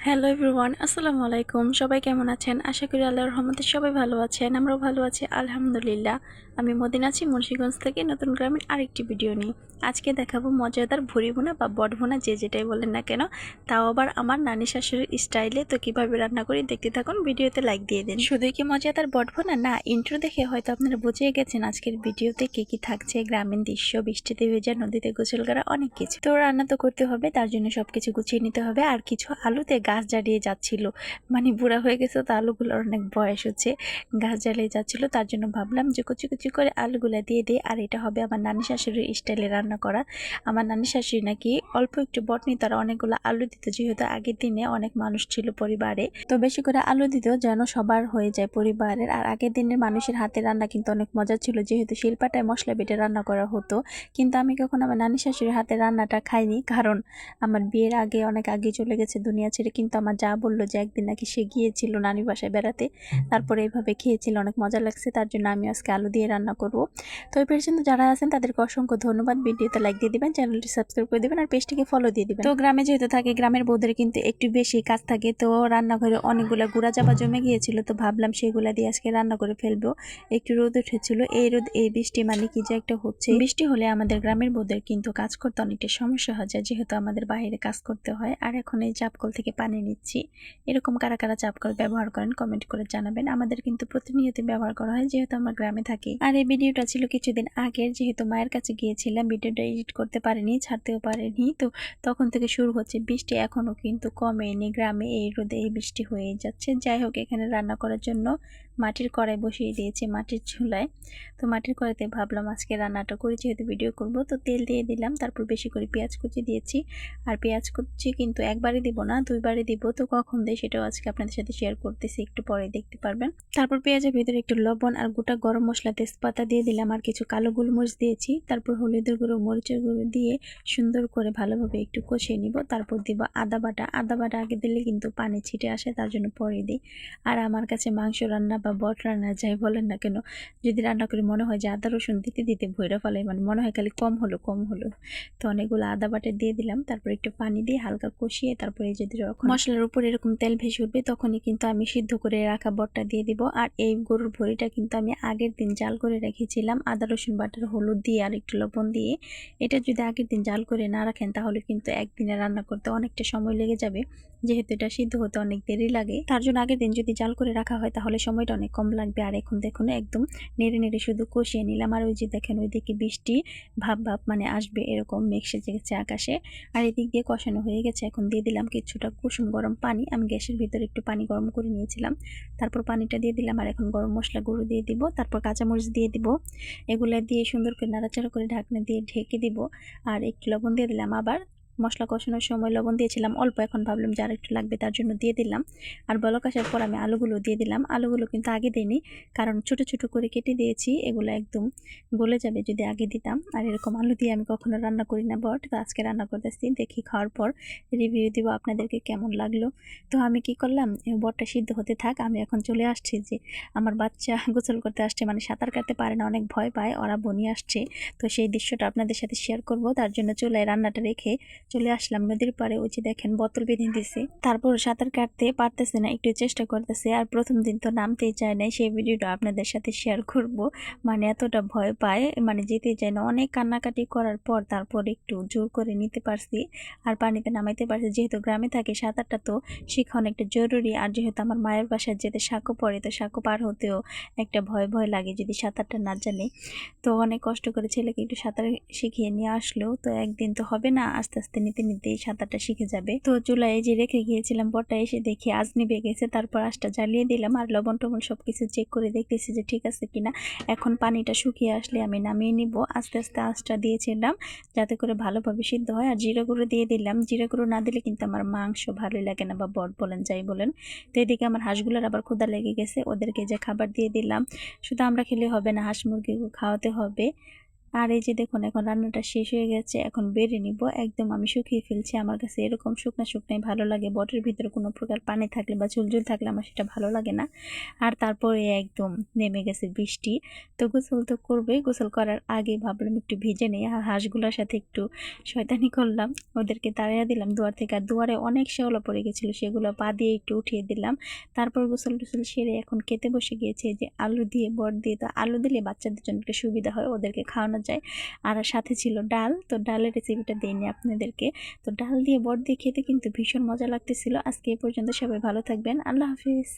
Hello everyone, আসসালামু আলাইকুম। সবাই কেমন আছেন? আশা করি আল্লাহর রহমতে সবাই ভালো আছেন। আমরাও ভালো আছি আলহামদুলিল্লাহ। আমি মদিনা আছি মুন্সিগঞ্জ থেকে নতুন গ্রামের আরেকটি ভিডিও নিয়ে। আজকে দেখাবো মজাদার ভুড়ি ভুনা বা বট ভুনা, যে যেটাই বলেন না কেন, তাও আবার আমার নানি শাশুড়ির স্টাইলে। তো কিভাবে রান্না করি দেখতে থাকুন, ভিডিওতে লাইক দিয়ে দিন। শুধুই কি মজাদার বট ভুনা না, ইন্ট্রো দেখে হয়তো আপনারা বুঝে গেছেন আজকের ভিডিওতে কি কি থাকছে। গ্রামীণ দৃশ্য, বৃষ্টিতে ভেজা, নদীতে গোসল করা, অনেক কিছু। তো রান্না তো করতে হবে, তার জন্য সবকিছু গুছিয়ে নিতে হবে। আর কিছু আলুতে গাছ জ্বালিয়ে যাচ্ছিল, মানে বুড়া হয়ে গেছে তো আলুগুলোর অনেক বয়স হচ্ছে, গাছ জ্বালিয়ে যাচ্ছিল। তার জন্য ভাবলাম যে কুচি কুচি করে আলুগুলো দিয়ে দিই। আর এটা হবে আমার নানি শাশুড়ির স্টাইলে রান্না করা। আমার নানি শাশুড়ি নাকি অল্প একটু বটনি তারা অনেকগুলো আলু দিত, যেহেতু আগের দিনে অনেক মানুষ ছিল পরিবারে, তো বেশি করে আলু দিত যেন সবার হয়ে যায় পরিবারের। আর আগের দিনের মানুষের হাতে রান্না কিন্তু অনেক মজা ছিল, যেহেতু শিলপাটায় মশলা বেটে রান্না করা হতো। কিন্তু আমি কখনো আমার নানি শাশুড়ির হাতে রান্নাটা খাইনি, কারণ আমার বিয়ের আগে অনেক আগে চলে গেছে দুনিয়া ছেড়ে। কিন্তু আমার যা বললো যে একদিন নাকি সে গিয়েছিল নানির বাসায় বেড়াতে, তারপরে এইভাবে খেয়েছিল, অনেক মজা লাগছে। তার জন্য আমি আজকে আলু দিয়ে রান্না করব। তো এই পর্যন্ত যারা আছেন তাদেরকে অসংখ্য ধন্যবাদ। ভিডিওতে লাইক দিয়ে দিবেন, চ্যানেলটি সাবস্ক্রাইব করে দিবেন, আর পেজটিকে ফলো দিয়ে দিবেন। তো গ্রামে যেহেতু থাকে, গ্রামের বউদের কিন্তু একটু বেশি কাজ থাকে। তো রান্নাঘরে অনেকগুলা গুঁড়া চাপা জমে গিয়েছিল, তো ভাবলাম সেগুলা দিয়ে আজকে রান্না করে ফেলবো। একটু রোদ উঠেছিল, এই রোদ এই বৃষ্টি মানে কি যে একটা হচ্ছে। বৃষ্টি হলে আমাদের গ্রামের বউদের কিন্তু কাজ করতে অনেকটা সমস্যা হয়ে যায়, যেহেতু আমাদের বাইরে কাজ করতে হয়। আর এখন এই চাপকল থেকে পানি নিচ্ছি। এরকম কারা কারা চাপকল ব্যবহার করেন কমেন্ট করে জানাবেন। আমাদের কিন্তু প্রতিনিয়ত ব্যবহার করা হয়, যেহেতু আমরা গ্রামে থাকি। আর এই ভিডিওটা ছিল কিছুদিন আগের, যেহেতু মায়ের কাছে গিয়েছিলাম, ভিডিওটা এডিট করতে পারিনি, ছাড়তেও পারিনি। তো তখন থেকে শুরু হচ্ছে বৃষ্টি, এখনো কিন্তু কমেনি। গ্রামে এই রোদে এই বৃষ্টি হয়ে যাচ্ছে। যাই হোক, এখানে রান্না করার জন্য মাটির কড়াই বসিয়ে দিয়েছি মাটির চুলায়। তো মাটির কড়াইতে ভাবলাম আজকে রান্নাটা করি, যেহেতু ভিডিও করব। তো তেল দিয়ে দিলাম, তারপর বেশি করে পেঁয়াজ কুচি দিয়েছি। আর পেঁয়াজ কুচি কিন্তু একবারই দিব না, দুইবারই দিব। তো কখন দেয় সেটাও আজকে আপনাদের সাথে শেয়ার করতেছি, একটু পরে দেখতে পারবেন। তারপর পেঁয়াজের ভিতরে একটু লবণ আর গোটা গরম মশলা তেজপাতা দিয়ে দিলাম, আর কিছু কালো গোলমরিচ দিয়েছি। তারপর হলুদের গুঁড়ো, মরিচের গুঁড়ো দিয়ে সুন্দর করে ভালোভাবে একটু কষিয়ে নিব। তারপর দিব আদা বাটা। আদা বাটা আগে দিলে কিন্তু পানি ছিটে আসে, তার জন্য পরে দিই। আর আমার কাছে মাংস রান্না বা বট রান্না যাই বলেন না কেন, যদি রান্না করে মনে হয় যে আদা রসুন দিতে দিতে ভৈরা ফেলাই, মানে মনে হয় খালি কম হলো কম হলো। তো অনেকগুলো আদা বাটা দিয়ে দিলাম, তারপর একটু পানি দিয়ে হালকা কষিয়ে তারপরে যদি মশলার উপর এরকম তেল ভেসে উঠবে, তখনই কিন্তু আমি সিদ্ধ করে রাখা বটটা দিয়ে দিব। আর এই গরুর ভুঁড়িটা কিন্তু আমি আগের দিন জাল করে রেখেছিলাম আদা রসুন বাটার, হলুদ দিয়ে আর একটু লবণ দিয়ে। এটা যদি আগের দিন জাল করে না রাখেন, তাহলে কিন্তু একদিনে রান্না করতে অনেকটা সময় লেগে যাবে, যেহেতু এটা সিদ্ধ হতে অনেক দেরি লাগে। তার জন্য আগের দিন যদি জাল করে রাখা হয়, তাহলে সময়টা অনেক কম লাগবে। আর এখন দেখুন একদম নেড়ে নেড়ে শুধু কষিয়ে নিলাম। আর ওই যে দেখেন ওইদিকে বৃষ্টি ভাব ভাব মানে আসবে, এরকম মেঘ সেজে গেছে আকাশে। আর এদিক দিয়ে কষানো হয়ে গেছে। এখন দিয়ে দিলাম কিছুটা কুসুম গরম পানি। আমি গ্যাসের ভিতরে একটু পানি গরম করে নিয়েছিলাম, তারপর পানিটা দিয়ে দিলাম। আর এখন গরম মশলা গুঁড়ো দিয়ে দিব, তারপর কাঁচামরিচ দিয়ে দিব। এগুলো দিয়ে সুন্দর করে নাড়াচাড়া করে ঢাকনা দিয়ে ঢেকে দিব। আর একটু লবণ দিয়ে দিলাম। আবার মশলা কষানোর সময় লবণ দিয়েছিলাম অল্প, এখন ভাবলাম যে আর একটু লাগবে, তার জন্য দিয়ে দিলাম। আর বলক আসার পর আমি আলুগুলো দিয়ে দিলাম। আলুগুলো কিন্তু আগে দিইনি, কারণ ছোট ছোট করে কেটে দিয়েছি, এগুলো একদম গলে যাবে যদি আগে দিতাম। আর এরকম আলু দিয়ে আমি কখনো রান্না করি না বট, তো আজকে রান্না করতেছি, দেখি খাওয়ার পর রিভিউ দিব আপনাদেরকে কেমন লাগলো। তো আমি কি করলাম, বটটা সিদ্ধ হতে থাক, আমি এখন চলে আসছি যে আমার বাচ্চা গোসল করতে আসছে, মানে সাঁতার কাটতে পারে না, অনেক ভয় পায়, ওরা বনি আসছে। তো সেই দৃশ্যটা আপনাদের সাথে শেয়ার করব, তার জন্য চুলায় রান্নাটা রেখে চলে আসলাম নদীর পাড়ে। ওই যে দেখেন বোতল বেঁধে দিছে, তারপর সাঁতার কাটতে পারতেছে না, একটু চেষ্টা করতেছে। আর প্রথম দিন তো নামতেই চায় না, সেই ভিডিওটা আপনাদের সাথে শেয়ার করব। মানে এতটা ভয় পায়, মানে যেতে চায় না। অনেক কান্নাকাটি করার পর তারপর একটু জোর করে নিতে পারছি আর পানিতে নামাইতে পারছি। যেহেতু গ্রামে থাকে, সাঁতারটা তো শেখা অনেকটা জরুরি। আর যেহেতু আমার মায়ের বাসায় যেতে সাঁকো পড়ে, তো সাঁকো পার হতেও একটা ভয় ভয় লাগে যদি সাঁতারটা না জানে। তো অনেক কষ্ট করে ছেলেকে একটু সাঁতার শিখিয়ে নিয়ে আসলো। তো একদিন তো হবে না, আস্তে আস্তে নিতে নিতেই সাঁতারটা শিখে যাবে। তো চুলায় যে রেখে গিয়েছিলাম বটটা, এসে দেখি আজ নিভে গেছে। তারপর আঁচটা জ্বালিয়ে দিলাম, আর লবণ টবণ সবকিছু চেক করে দেখতেছি যে ঠিক আছে কিনা। এখন পানিটা শুকিয়ে আসলে আমি নামিয়ে নিব। আস্তে আস্তে আঁচটা দিয়েছিলাম যাতে করে ভালোভাবে সিদ্ধ হয়। আর জিরা গুঁড়ো দিয়ে দিলাম, জিরা গুঁড়ো না দিলে কিন্তু আমার মাংস ভালোই লাগে না, বা বট বলেন যাই বলেন। তো এদিকে আমার হাঁসগুলোর আবার ক্ষুধা লেগে গেছে, ওদেরকে যে খাবার দিয়ে দিলাম। শুধু আমরা খেলে হবে না, হাঁস মুরগিকে খাওয়াতে হবে। আর এই যে দেখুন এখন রান্নাটা শেষ হয়ে গেছে, এখন বেড়ে নিব। একদম আমি শুকিয়ে ফেলছি, আমার কাছে এরকম শুকনা শুকনাই ভালো লাগে। বটের ভিতরে কোনো প্রকার পানি থাকলে বা ঝুলঝুল থাকলে আমার সেটা ভালো লাগে না। আর তারপরে একদম নেমে গেছে বৃষ্টি। তো গোসল তো করবেই, গোসল করার আগে ভাবলাম একটু ভিজে নেই। আর হাঁসগুলোর সাথে একটু শয়তানি করলাম, ওদেরকে তাড়িয়ে দিলাম দুয়ার থেকে। আর দুয়ারে অনেক শ্যাওলা পড়ে গেছিলো, সেগুলো পা দিয়ে একটু উঠিয়ে দিলাম। তারপর গোসল টোসল সেরে এখন খেতে বসে গিয়েছে, যে আলু দিয়ে বট দিয়ে। তো আলু দিলে বাচ্চাদের জন্য একটু সুবিধা হয়, ওদেরকে খাওয়ানো যায়। আর সাথে ছিল ডাল, তো ডালের রেসিপিটা দিইনি আপনাদেরকে। তো ডাল দিয়ে বট দিয়ে খেতে কিন্তু ভীষণ মজা লাগতেছিল। আজকে এই পর্যন্ত, সবাই ভালো থাকবেন, আল্লাহ হাফিজ।